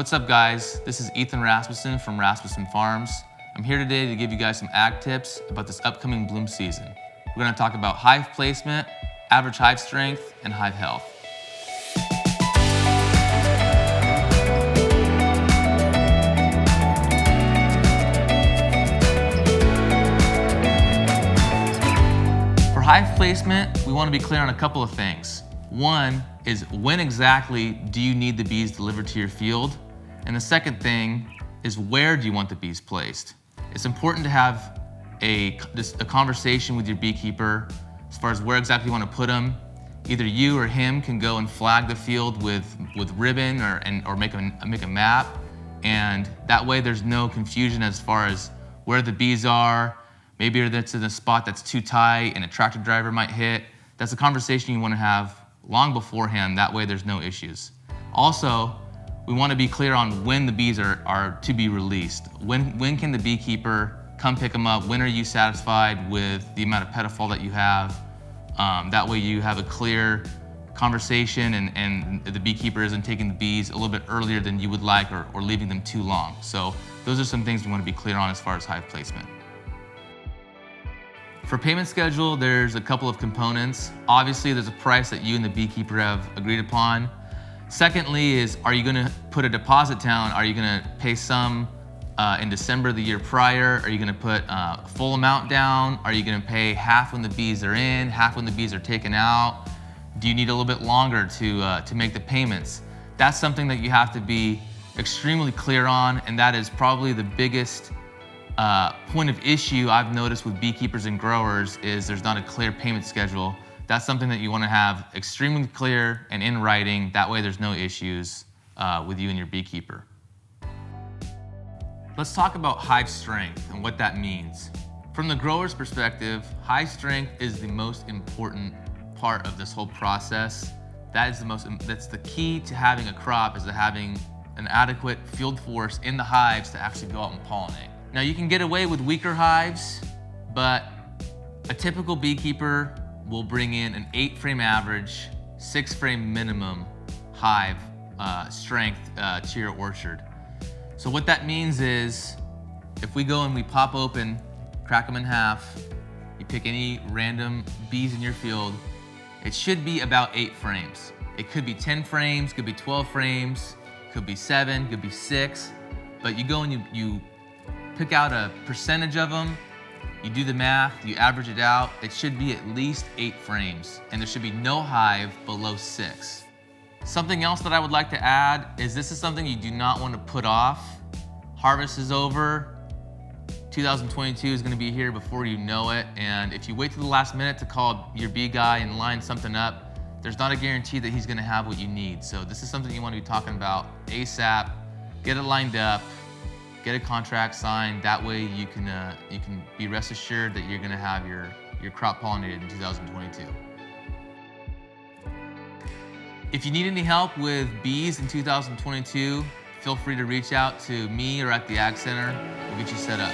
What's up guys? This is Ethan Rasmussen from Rasmussen Farms. I'm here today to give you guys some ag tips about this upcoming bloom season. We're going to talk about hive placement, average hive strength, and hive health. For hive placement, we want to be clear on a couple of things. One is, when exactly do you need the bees delivered to your field? And the second thing is, where do you want the bees placed? It's important to have a conversation with your beekeeper as far as where exactly you want to put them. Either you or him can go and flag the field with ribbon or make a map, and that way there's no confusion as far as where the bees are. Maybe that's in a spot that's too tight and a tractor driver might hit. That's a conversation you want to have long beforehand. That way there's no issues. Also, we want to be clear on when the bees are to be released. When can the beekeeper come pick them up? When are you satisfied with the amount of petafall that you have? That way you have a clear conversation and the beekeeper isn't taking the bees a little bit earlier than you would like or leaving them too long. So those are some things we want to be clear on as far as hive placement. For payment schedule, there's a couple of components. Obviously, there's a price that you and the beekeeper have agreed upon. Secondly is, are you going to put a deposit down? Are you going to pay some in December the year prior? Are you going to put full amount down? Are you going to pay half when the bees are in, half when the bees are taken out? Do you need a little bit longer to make the payments? That's something that you have to be extremely clear on, and that is probably the biggest point of issue I've noticed with beekeepers and growers is there's not a clear payment schedule. That's something that you want to have extremely clear and in writing. That way there's no issues with you and your beekeeper. Let's talk about hive strength and what that means. From the grower's perspective, hive strength is the most important part of this whole process. That's the key to having a crop, is to having an adequate field force in the hives to actually go out and pollinate. Now you can get away with weaker hives, but a typical beekeeper will bring in an 8-frame average, 6-frame minimum hive strength to your orchard. So what that means is, if we go and we pop open, crack them in half, you pick any random bees in your field, it should be about 8 frames. It could be 10 frames, could be 12 frames, could be 7, could be 6, but you go and you pick out a percentage of them, you do the math, you average it out, it should be at least 8 frames, and there should be no hive below 6. Something else that I would like to add is, this is something you do not want to put off. Harvest is over, 2022 is going to be here before you know it, and if you wait to the last minute to call your bee guy and line something up, there's not a guarantee that he's going to have what you need. So this is something you want to be talking about ASAP, get it lined up, get a contract signed. That way you can be rest assured that you're going to have your crop pollinated in 2022. If you need any help with bees in 2022, feel free to reach out to me or at the Ag Center. We'll get you set up.